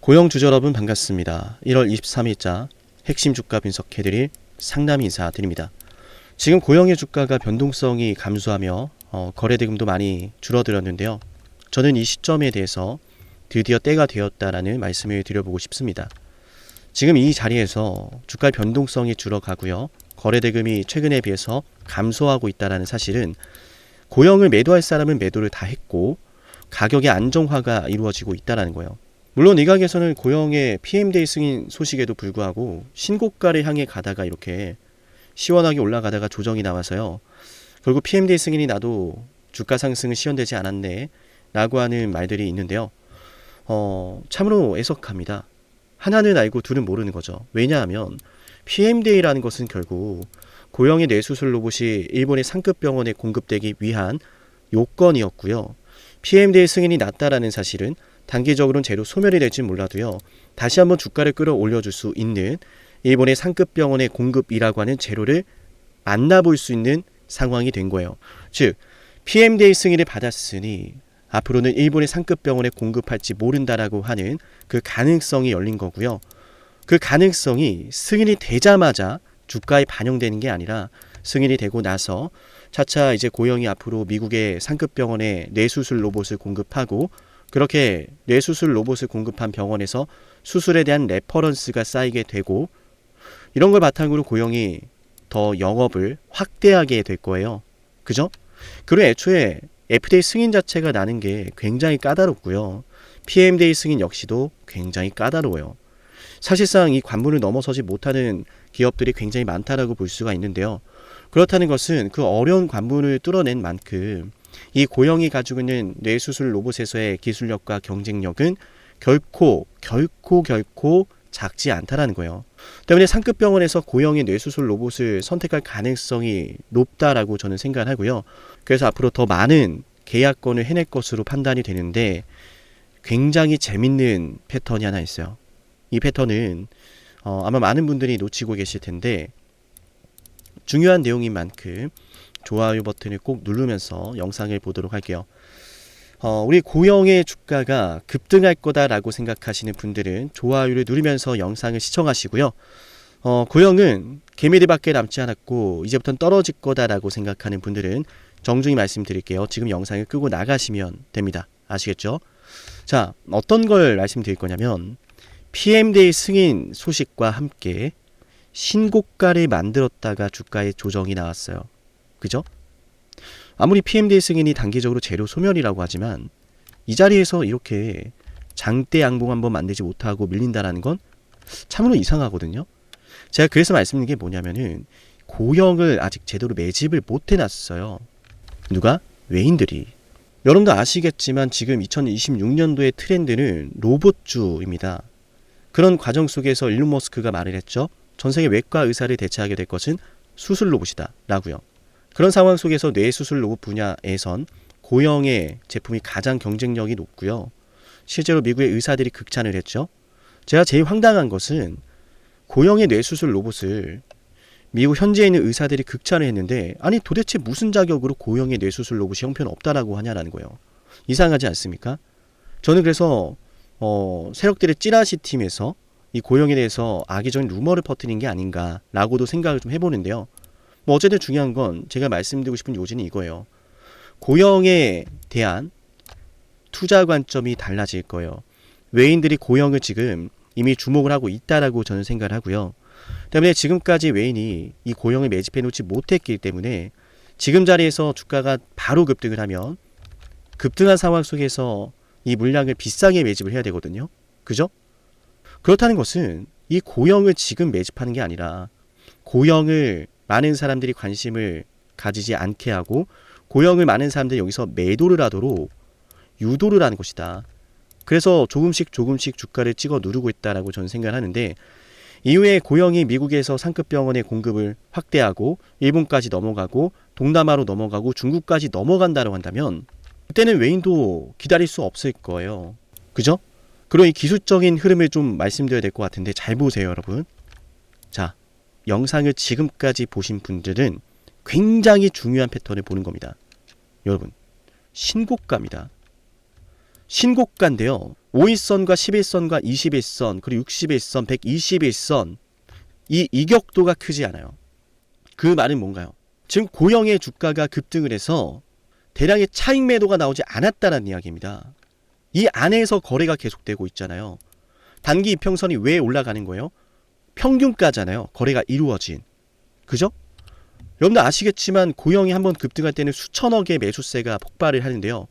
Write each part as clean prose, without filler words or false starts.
고영주주 여러분 반갑습니다. 1월 23일자 핵심 주가 분석해드릴 상담 인사드립니다. 지금 고영의 주가가 변동성이 감소하며 거래대금도 많이 줄어들었는데요. 저는 이 시점에 대해서 드디어 때가 되었다라는 말씀을 드려보고 싶습니다. 지금 이 자리에서 주가의 변동성이 줄어가고요. 거래대금이 최근에 비해서 감소하고 있다는 사실은 고영을 매도할 사람은 매도를 다 했고 가격의 안정화가 이루어지고 있다는 거예요. 물론 이 가격에서는 고영의 PMDA 승인 소식에도 불구하고 신고가를 향해 가다가 이렇게 시원하게 올라가다가 조정이 나와서요. 결국 PMDA 승인이 나도 주가 상승은 시현되지 않았네 라고 하는 말들이 있는데요. 참으로 애석합니다. 하나는 알고 둘은 모르는 거죠. 왜냐하면 PMDA라는 것은 결국 고영의 뇌수술 로봇이 일본의 상급 병원에 공급되기 위한 요건이었고요. PMDA 승인이 났다라는 사실은 단기적으로는 재료 소멸이 될지 몰라도요. 다시 한번 주가를 끌어올려줄 수 있는 일본의 상급 병원의 공급이라고 하는 재료를 만나볼 수 있는 상황이 된 거예요. 즉 PMDA 승인을 받았으니 앞으로는 일본의 상급 병원에 공급할지 모른다라고 하는 그 가능성이 열린 거고요. 그 가능성이 승인이 되자마자 주가에 반영되는 게 아니라 승인이 되고 나서 차차 이제 고영이 앞으로 미국의 상급 병원에 뇌수술 로봇을 공급하고 그렇게 뇌수술 로봇을 공급한 병원에서 수술에 대한 레퍼런스가 쌓이게 되고 이런 걸 바탕으로 고영이 더 영업을 확대하게 될 거예요. 그죠? 그리고 애초에 FDA 승인 자체가 나는 게 굉장히 까다롭고요. PMDA 승인 역시도 굉장히 까다로워요. 사실상 이 관문을 넘어서지 못하는 기업들이 굉장히 많다라고 볼 수가 있는데요. 그렇다는 것은 그 어려운 관문을 뚫어낸 만큼 이 고영이 가지고 있는 뇌수술 로봇에서의 기술력과 경쟁력은 결코 작지 않다라는 거예요. 때문에 상급 병원에서 고영의 뇌수술 로봇을 선택할 가능성이 높다라고 저는 생각을 하고요. 그래서 앞으로 더 많은 계약건을 해낼 것으로 판단이 되는데 굉장히 재밌는 패턴이 하나 있어요. 이 패턴은 아마 많은 분들이 놓치고 계실 텐데 중요한 내용인 만큼 좋아요 버튼을 꼭 누르면서 영상을 보도록 할게요. 우리 고영의 주가가 급등할 거다라고 생각하시는 분들은 좋아요를 누르면서 영상을 시청하시고요. 고영은 개미들밖에 남지 않았고 이제부터는 떨어질 거다라고 생각하는 분들은 정중히 말씀드릴게요. 지금 영상을 끄고 나가시면 됩니다. 아시겠죠? 자, 어떤 걸 말씀드릴 거냐면 PMDA 승인 소식과 함께 신고가를 만들었다가 주가의 조정이 나왔어요. 그죠? 아무리 PMDA 승인이 단기적으로 재료 소멸이라고 하지만 이 자리에서 이렇게 장대 양봉 한번 만들지 못하고 밀린다는 건 참으로 이상하거든요. 제가 그래서 말씀드린 게 뭐냐면은 고영을 아직 제대로 매집을 못 해놨어요. 누가? 외인들이. 여러분도 아시겠지만 지금 2026년도의 트렌드는 로봇주입니다. 그런 과정 속에서 일론 머스크가 말을 했죠. 전 세계 외과 의사를 대체하게 될 것은 수술 로봇이다 라고요. 그런 상황 속에서 뇌수술 로봇 분야에선 고영의 제품이 가장 경쟁력이 높고요. 실제로 미국의 의사들이 극찬을 했죠. 제가 제일 황당한 것은 고영의 뇌수술 로봇을 미국 현지에 있는 의사들이 극찬을 했는데 아니 도대체 무슨 자격으로 고영의 뇌수술 로봇이 형편없다라고 하냐라는 거예요. 이상하지 않습니까? 저는 그래서 세력들의 찌라시 팀에서 이 고영에 대해서 악의적인 루머를 퍼뜨린 게 아닌가라고도 생각을 좀 해보는데요. 뭐 어쨌든 중요한 건 제가 말씀드리고 싶은 요지는 이거예요. 고영에 대한 투자 관점이 달라질 거예요. 외인들이 고영을 지금 이미 주목을 하고 있다라고 저는 생각을 하고요. 때문에 지금까지 외인이 이 고영을 매집해 놓지 못했기 때문에 지금 자리에서 주가가 바로 급등을 하면 급등한 상황 속에서 이 물량을 비싸게 매집을 해야 되거든요. 그죠? 그렇다는 것은 이 고영을 지금 매집하는 게 아니라 고영을 많은 사람들이 관심을 가지지 않게 하고 고영을 많은 사람들이 여기서 매도를 하도록 유도를 하는 것이다. 그래서 조금씩 주가를 찍어 누르고 있다라고 저는 생각을 하는데 이후에 고영이 미국에서 상급 병원의 공급을 확대하고 일본까지 넘어가고 동남아로 넘어가고 중국까지 넘어간다고 한다면 그때는 외인도 기다릴 수 없을 거예요. 그죠? 그럼 이 기술적인 흐름을 좀 말씀드려야 될 것 같은데 잘 보세요, 여러분. 자, 영상을 지금까지 보신 분들은 굉장히 중요한 패턴을 보는 겁니다. 여러분, 신고가입니다. 신고가인데요. 5일선과 11선과 21선, 그리고 61선, 121선, 이 이격도가 크지 않아요. 그 말은 뭔가요? 지금 고영의 주가가 급등을 해서 대량의 차익 매도가 나오지 않았다는 이야기입니다. 이 안에서 거래가 계속되고 있잖아요. 단기 이평선이 왜 올라가는 거예요? 평균가잖아요. 거래가 이루어진. 그죠? 여러분들 아시겠지만 고영이 한번 급등할 때는 수천억의 매수세가 폭발을 하는데요.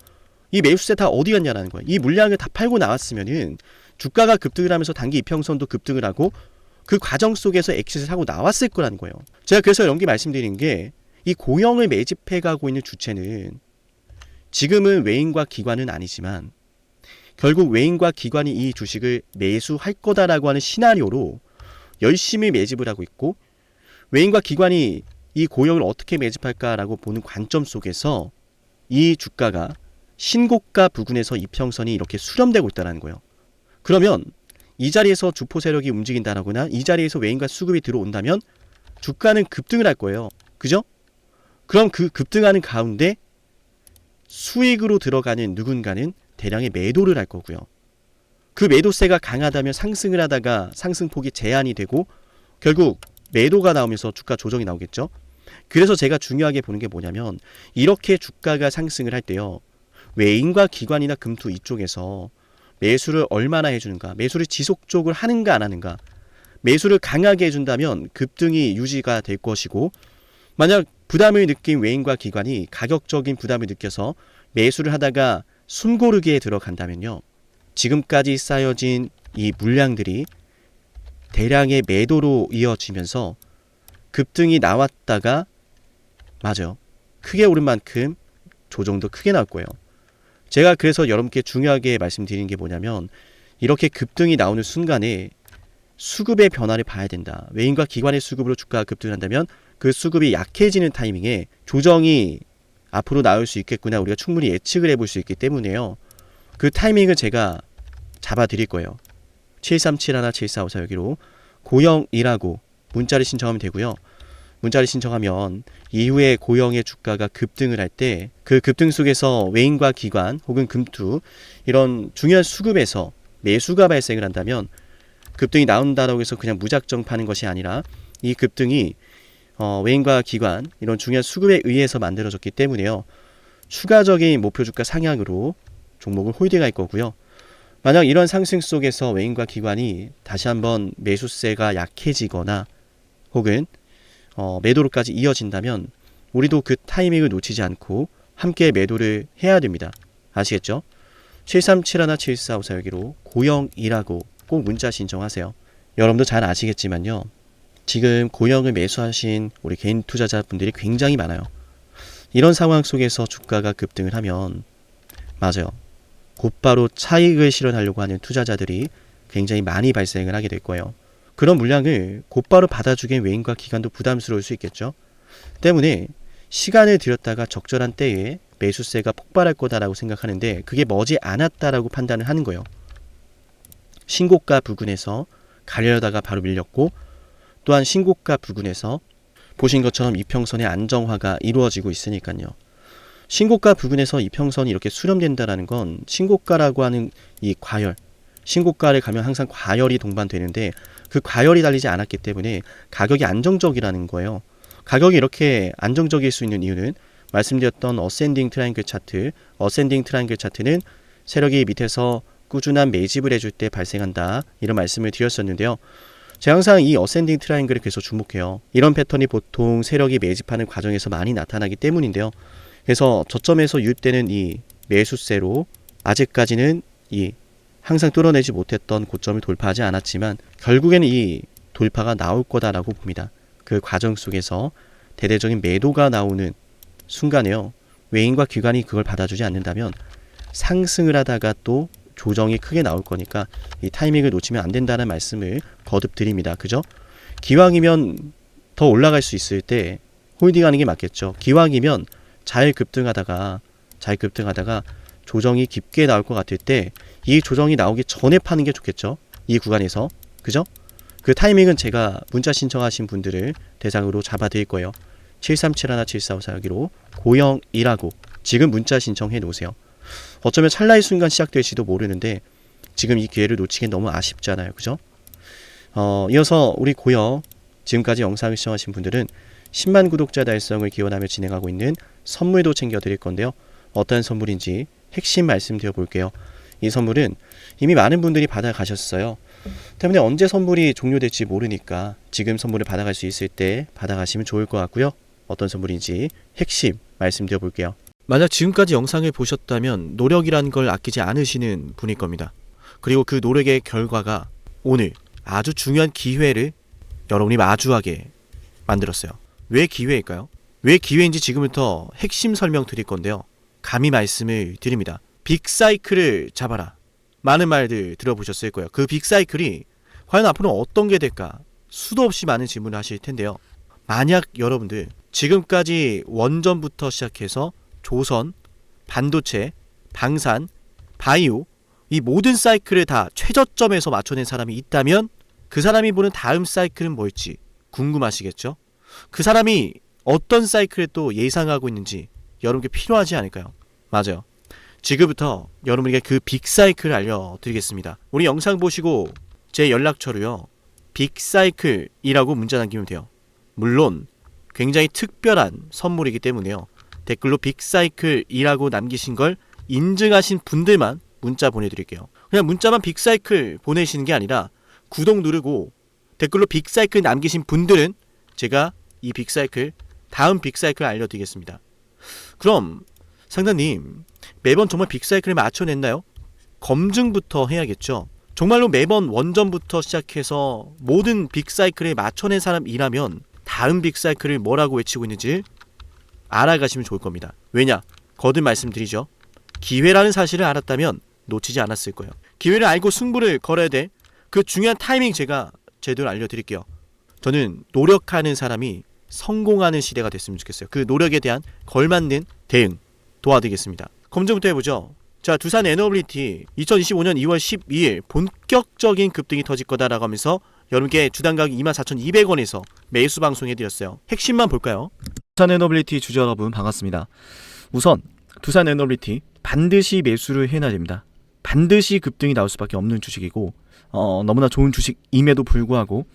이 매수세 다 어디 갔냐라는 거예요. 이 물량을 다 팔고 나왔으면은 주가가 급등을 하면서 단기 이평선도 급등을 하고 그 과정 속에서 엑시트를 하고 나왔을 거라는 거예요. 제가 그래서 연기 말씀드리는 게 이 고영을 매집해 가고 있는 주체는 지금은 외인과 기관은 아니지만 결국 외인과 기관이 이 주식을 매수할 거다라고 하는 시나리오로 열심히 매집을 하고 있고, 외인과 기관이 이 고영을 어떻게 매집할까라고 보는 관점 속에서 이 주가가 신고가 부근에서 이평선이 이렇게 수렴되고 있다는 거예요. 그러면 이 자리에서 주포 세력이 움직인다거나 이 자리에서 외인과 수급이 들어온다면 주가는 급등을 할 거예요. 그죠? 그럼 그 급등하는 가운데 수익으로 들어가는 누군가는 대량의 매도를 할 거고요. 그 매도세가 강하다면 상승을 하다가 상승폭이 제한이 되고 결국 매도가 나오면서 주가 조정이 나오겠죠. 그래서 제가 중요하게 보는 게 뭐냐면 이렇게 주가가 상승을 할 때요. 외인과 기관이나 금투 이쪽에서 매수를 얼마나 해주는가, 매수를 지속적으로 하는가 안 하는가, 매수를 강하게 해준다면 급등이 유지가 될 것이고, 만약 부담을 느낀 외인과 기관이 가격적인 부담을 느껴서 매수를 하다가 숨고르기에 들어간다면요. 지금까지 쌓여진 이 물량들이 대량의 매도로 이어지면서 급등이 나왔다가 맞아요. 크게 오른 만큼 조정도 크게 나올 거예요. 제가 그래서 여러분께 중요하게 말씀드리는 게 뭐냐면 이렇게 급등이 나오는 순간에 수급의 변화를 봐야 된다. 외인과 기관의 수급으로 주가가 급등한다면 그 수급이 약해지는 타이밍에 조정이 앞으로 나올 수 있겠구나 우리가 충분히 예측을 해볼 수 있기 때문에요. 그 타이밍을 제가 잡아드릴 거예요. 7371-7454 여기로 고영이라고 문자를 신청하면 되고요. 문자를 신청하면 이후에 고영의 주가가 급등을 할 때 그 급등 속에서 외인과 기관 혹은 금투 이런 중요한 수급에서 매수가 발생을 한다면 급등이 나온다고 해서 그냥 무작정 파는 것이 아니라 이 급등이 외인과 기관 이런 중요한 수급에 의해서 만들어졌기 때문에요. 추가적인 목표 주가 상향으로 종목을 홀딩할 거고요. 만약 이런 상승 속에서 외인과 기관이 다시 한번 매수세가 약해지거나 혹은 매도로까지 이어진다면 우리도 그 타이밍을 놓치지 않고 함께 매도를 해야 됩니다. 아시겠죠? 7371-7454 여기로 고영이라고 꼭 문자 신청하세요. 여러분도 잘 아시겠지만요. 지금 고영을 매수하신 우리 개인 투자자분들이 굉장히 많아요. 이런 상황 속에서 주가가 급등을 하면 맞아요. 곧바로 차익을 실현하려고 하는 투자자들이 굉장히 많이 발생을 하게 될 거예요. 그런 물량을 곧바로 받아주기엔 외인과 기관도 부담스러울 수 있겠죠. 때문에 시간을 들였다가 적절한 때에 매수세가 폭발할 거다라고 생각하는데 그게 머지 않았다라고 판단을 하는 거예요. 신고가 부근에서 가려다가 바로 밀렸고 또한 신고가 부근에서 보신 것처럼 이평선의 안정화가 이루어지고 있으니까요. 신고가 부근에서 이평선이 이렇게 수렴된다는 건 신고가라고 하는 이 과열, 신고가를 가면 항상 과열이 동반되는데 그 과열이 달리지 않았기 때문에 가격이 안정적이라는 거예요. 가격이 이렇게 안정적일 수 있는 이유는 말씀드렸던 어센딩 트라이앵글 차트, 어센딩 트라이앵글 차트는 세력이 밑에서 꾸준한 매집을 해줄 때 발생한다 이런 말씀을 드렸었는데요. 제가 항상 이 어센딩 트라이앵글을 계속 주목해요. 이런 패턴이 보통 세력이 매집하는 과정에서 많이 나타나기 때문인데요. 그래서 저점에서 유입되는 이 매수세로 아직까지는 이 항상 뚫어내지 못했던 고점을 돌파하지 않았지만 결국에는 이 돌파가 나올 거다라고 봅니다. 그 과정 속에서 대대적인 매도가 나오는 순간에요. 외인과 기관이 그걸 받아주지 않는다면 상승을 하다가 또 조정이 크게 나올 거니까 이 타이밍을 놓치면 안 된다는 말씀을 거듭 드립니다. 그죠? 기왕이면 더 올라갈 수 있을 때 홀딩하는 게 맞겠죠. 기왕이면 잘 급등하다가 조정이 깊게 나올 것 같을 때 이 조정이 나오기 전에 파는 게 좋겠죠. 이 구간에서. 그죠? 그 타이밍은 제가 문자 신청하신 분들을 대상으로 잡아드릴 거예요. 7371-7454 여기로 고영이라고 지금 문자 신청해 놓으세요. 어쩌면 찰나의 순간 시작될지도 모르는데 지금 이 기회를 놓치긴 너무 아쉽잖아요. 그죠? 이어서 우리 고영 지금까지 영상을 시청하신 분들은 10만 구독자 달성을 기원하며 진행하고 있는 선물도 챙겨드릴 건데요. 어떤 선물인지 핵심 말씀드려 볼게요. 이 선물은 이미 많은 분들이 받아가셨어요. 때문에 언제 선물이 종료될지 모르니까 지금 선물을 받아갈 수 있을 때 받아가시면 좋을 것 같고요. 어떤 선물인지 핵심 말씀드려 볼게요. 만약 지금까지 영상을 보셨다면 노력이라는 걸 아끼지 않으시는 분일 겁니다. 그리고 그 노력의 결과가 오늘 아주 중요한 기회를 여러분이 마주하게 만들었어요. 왜 기회일까요? 왜 기회인지 지금부터 핵심 설명 드릴 건데요. 감히 말씀을 드립니다. 빅사이클을 잡아라. 많은 말들 들어보셨을 거예요. 그 빅사이클이 과연 앞으로 어떤 게 될까? 수도 없이 많은 질문을 하실 텐데요. 만약 여러분들 지금까지 원전부터 시작해서 조선, 반도체, 방산, 바이오 이 모든 사이클을 다 최저점에서 맞춰낸 사람이 있다면 그 사람이 보는 다음 사이클은 뭘지 궁금하시겠죠? 그 사람이 어떤 사이클을 또 예상하고 있는지 여러분께 필요하지 않을까요? 맞아요. 지금부터 여러분에게 그 빅사이클을 알려드리겠습니다. 우리 영상 보시고 제 연락처로요. 빅사이클이라고 문자 남기면 돼요. 물론 굉장히 특별한 선물이기 때문에요. 댓글로 빅사이클이라고 남기신 걸 인증하신 분들만 문자 보내드릴게요. 그냥 문자만 빅사이클 보내시는 게 아니라 구독 누르고 댓글로 빅사이클 남기신 분들은 제가 이 빅사이클 다음 빅사이클 알려드리겠습니다. 그럼 상담님 매번 정말 빅사이클을 맞춰냈나요? 검증부터 해야겠죠. 정말로 매번 원전부터 시작해서 모든 빅사이클에 맞춰낸 사람이라면 다음 빅사이클을 뭐라고 외치고 있는지 알아가시면 좋을 겁니다. 왜냐? 거듭 말씀드리죠. 기회라는 사실을 알았다면 놓치지 않았을 거예요. 기회를 알고 승부를 걸어야 돼. 그 중요한 타이밍 제가 제대로 알려드릴게요. 저는 노력하는 사람이 성공하는 시대가 됐으면 좋겠어요. 그 노력에 대한 걸맞는 대응 도와드리겠습니다. 검증부터 해보죠. 자, 두산 에너빌리티 2025년 2월 12일 본격적인 급등이 터질 거다라고 하면서 여러분께 주당 가격 24,200원에서 매수 방송해드렸어요. 핵심만 볼까요? 두산 에너빌리티 주주 여러분 반갑습니다. 우선 두산 에너빌리티 반드시 매수를 해놔야 됩니다. 반드시 급등이 나올 수밖에 없는 주식이고 너무나 좋은 주식임에도 불구하고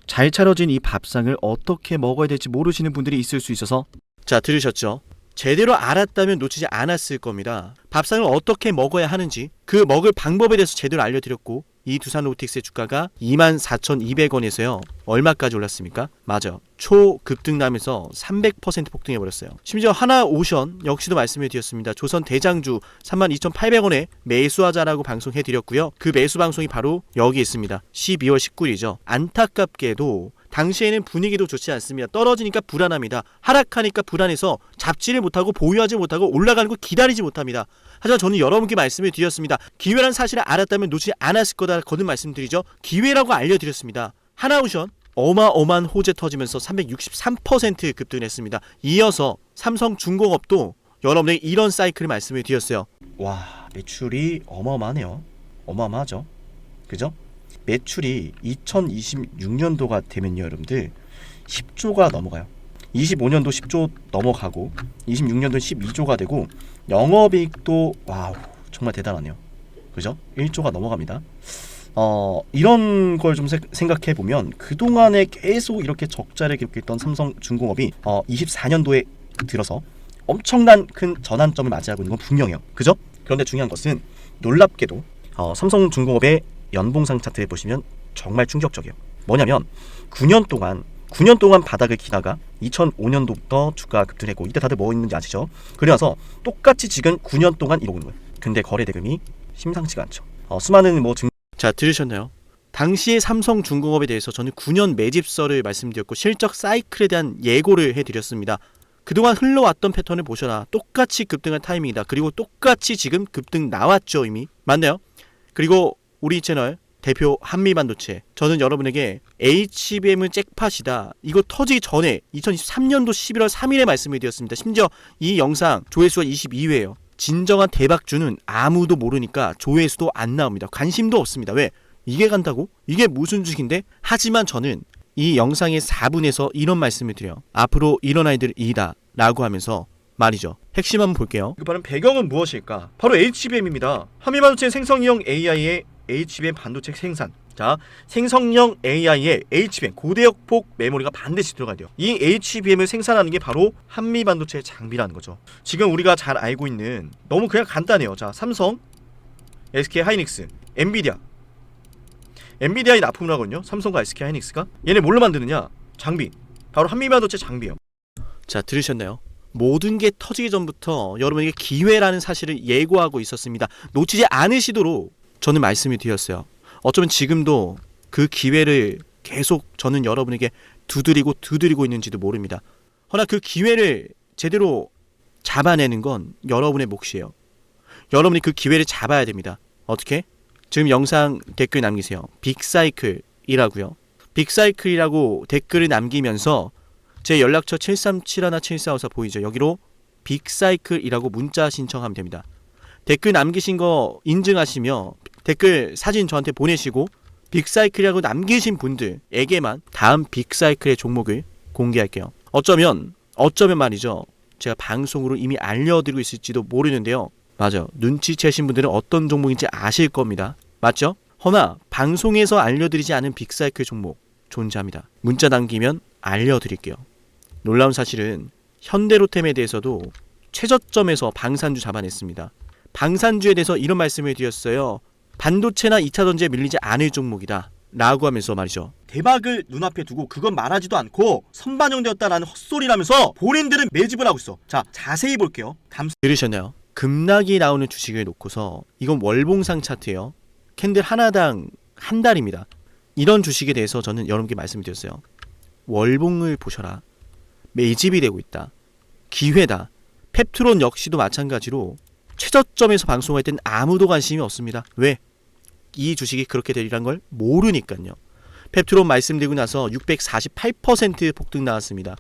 잘 차려진 이 밥상을 어떻게 먹어야 될지 모르시는 분들이 있을 수 있어서 자, 들으셨죠? 제대로 알았다면 놓치지 않았을 겁니다. 밥상을 어떻게 먹어야 하는지 그 먹을 방법에 대해서 제대로 알려드렸고 이 두산 로보틱스의 주가가 24,200원에서요. 얼마까지 올랐습니까? 맞아. 초급등 나면서 300% 폭등해버렸어요. 심지어 하나오션 역시도 말씀해드렸습니다. 조선 대장주 32,800원에 매수하자라고 방송해드렸고요. 그 매수 방송이 바로 여기 있습니다. 12월 19일이죠. 안타깝게도 당시에는 분위기도 좋지 않습니다. 떨어지니까 불안합니다. 하락하니까 불안해서 잡지를 못하고 보유하지 못하고 올라가는 거 기다리지 못합니다. 하지만 저는 여러분께 말씀을 드렸습니다. 기회란 사실을 알았다면 놓치지 않았을 거다 거듭 말씀드리죠. 기회라고 알려드렸습니다. 하나오션 어마어마한 호재 터지면서 363% 급등했습니다. 이어서 삼성중공업도 여러분에게 이런 사이클을 말씀을 드렸어요. 와, 매출이 어마어마하네요. 어마어마하죠. 그죠? 매출이 2026년도가 되면요 여러분들 10조가 넘어가요. 25년도 10조 넘어가고 26년도 12조가 되고 영업이익도 와우 정말 대단하네요. 그죠? 1조가 넘어갑니다. 이런 걸 좀 생각해 보면 그동안에 계속 이렇게 적자를 기록했던 삼성중공업이 24년도에 들어서 엄청난 큰 전환점을 맞이하고 있는 건 분명해요. 그죠? 그런데 중요한 것은 놀랍게도 삼성중공업의 연봉상 차트에 보시면 정말 충격적이에요. 뭐냐면 9년 동안 바닥을 기다가 2005년도부터 주가가 급등했고 이때 다들 뭐 있는지 아시죠? 그래서 똑같이 지금 9년 동안 이러고 있는 거예요. 근데 거래 대금이 심상치가 않죠. 수많은 자, 들으셨나요? 당시의 삼성중공업에 대해서 저는 9년 매집설을 말씀드렸고 실적 사이클에 대한 예고를 해드렸습니다. 그동안 흘러왔던 패턴을 보셔라. 똑같이 급등한 타이밍이다. 그리고 똑같이 지금 급등 나왔죠 이미. 맞나요? 그리고 우리 채널 대표 한미반도체 저는 여러분에게 HBM은 잭팟이다. 이거 터지기 전에 2023년도 11월 3일에 말씀을 드렸습니다. 심지어 이 영상 조회수가 22회예요. 진정한 대박주는 아무도 모르니까 조회수도 안 나옵니다. 관심도 없습니다. 왜? 이게 간다고? 이게 무슨 주식인데? 하지만 저는 이 영상의 4분에서 이런 말씀을 드려요. 앞으로 이런 아이들 이다 라고 하면서 말이죠. 핵심 한번 볼게요. 급하는 배경은 무엇일까? 바로 HBM입니다. 한미반도체 생성형 AI의 HBM 반도체 생산. 자, 생성형 AI에 HBM 고대역폭 메모리가 반드시 들어가야 돼요. 이 HBM을 생산하는 게 바로 한미 반도체 장비라는 거죠. 지금 우리가 잘 알고 있는 너무 그냥 간단해요. 자, 삼성, SK 하이닉스, 엔비디아. 엔비디아에 납품을 하거든요. 삼성과 SK 하이닉스가. 얘네 뭘로 만드느냐? 장비. 바로 한미 반도체 장비예요. 자, 들으셨나요? 모든 게 터지기 전부터 여러분에게 기회라는 사실을 예고하고 있었습니다. 놓치지 않으시도록 저는 말씀을 드렸어요. 어쩌면 지금도 그 기회를 계속 저는 여러분에게 두드리고 있는지도 모릅니다. 허나 그 기회를 제대로 잡아내는 건 여러분의 몫이에요. 여러분이 그 기회를 잡아야 됩니다. 어떻게? 지금 영상 댓글 남기세요. 빅사이클이라고요. 빅사이클이라고 댓글을 남기면서 제 연락처 737-7454 보이죠? 여기로 빅사이클이라고 문자 신청하면 됩니다. 댓글 남기신 거 인증하시며 댓글 사진 저한테 보내시고 빅사이클이라고 남기신 분들에게만 다음 빅사이클의 종목을 공개할게요. 어쩌면 말이죠. 제가 방송으로 이미 알려드리고 있을지도 모르는데요. 맞아요. 눈치채신 분들은 어떤 종목인지 아실 겁니다. 맞죠? 허나 방송에서 알려드리지 않은 빅사이클 종목 존재합니다. 문자 남기면 알려드릴게요. 놀라운 사실은 현대로템에 대해서도 최저점에서 방산주 잡아냈습니다. 방산주에 대해서 이런 말씀을 드렸어요. 반도체나 2차전지에 밀리지 않을 종목이다 라고 하면서 말이죠. 대박을 눈앞에 두고 그건 말하지도 않고 선반영되었다라는 헛소리라면서 본인들은 매집을 하고 있어. 자, 자세히 볼게요. 들으셨나요? 급락이 나오는 주식을 놓고서 이건 월봉상 차트예요. 캔들 하나당 한 달입니다. 이런 주식에 대해서 저는 여러분께 말씀드렸어요. 월봉을 보셔라. 매집이 되고 있다. 기회다. 펩트론 역시도 마찬가지로 최저점에서 방송할 땐 아무도 관심이 없습니다. 왜? 이 주식이 그렇게 되리란 걸 모르니까요. 펩트론 말씀드리고 나서 648% 폭등 나왔습니다.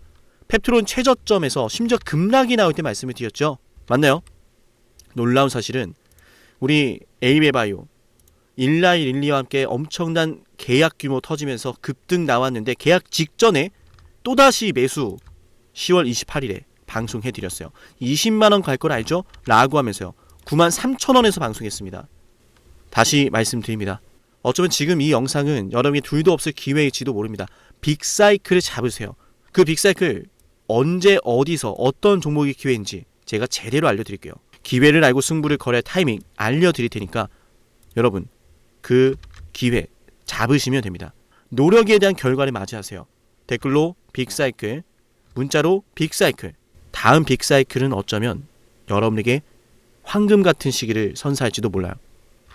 펩트론 최저점에서 심지어 급락이 나올 때 말씀을 드렸죠. 맞나요? 놀라운 사실은 우리 에이베바이오, 일라이 릴리와 함께 엄청난 계약 규모 터지면서 급등 나왔는데 계약 직전에 또다시 매수 10월 28일에 방송해드렸어요. 20만원 갈 걸 알죠? 라고 하면서요. 93,000원에서 방송했습니다. 다시 말씀드립니다. 어쩌면 지금 이 영상은 여러분이 둘도 없을 기회일지도 모릅니다. 빅사이클을 잡으세요. 그 빅사이클 언제 어디서 어떤 종목이 기회인지 제가 제대로 알려드릴게요. 기회를 알고 승부를 걸어야 타이밍 알려드릴 테니까 여러분 그 기회 잡으시면 됩니다. 노력에 대한 결과를 맞이하세요. 댓글로 빅사이클, 문자로 빅사이클. 다음 빅사이클은 어쩌면 여러분에게 황금 같은 시기를 선사할지도 몰라요.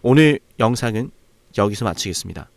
오늘 영상은 여기서 마치겠습니다.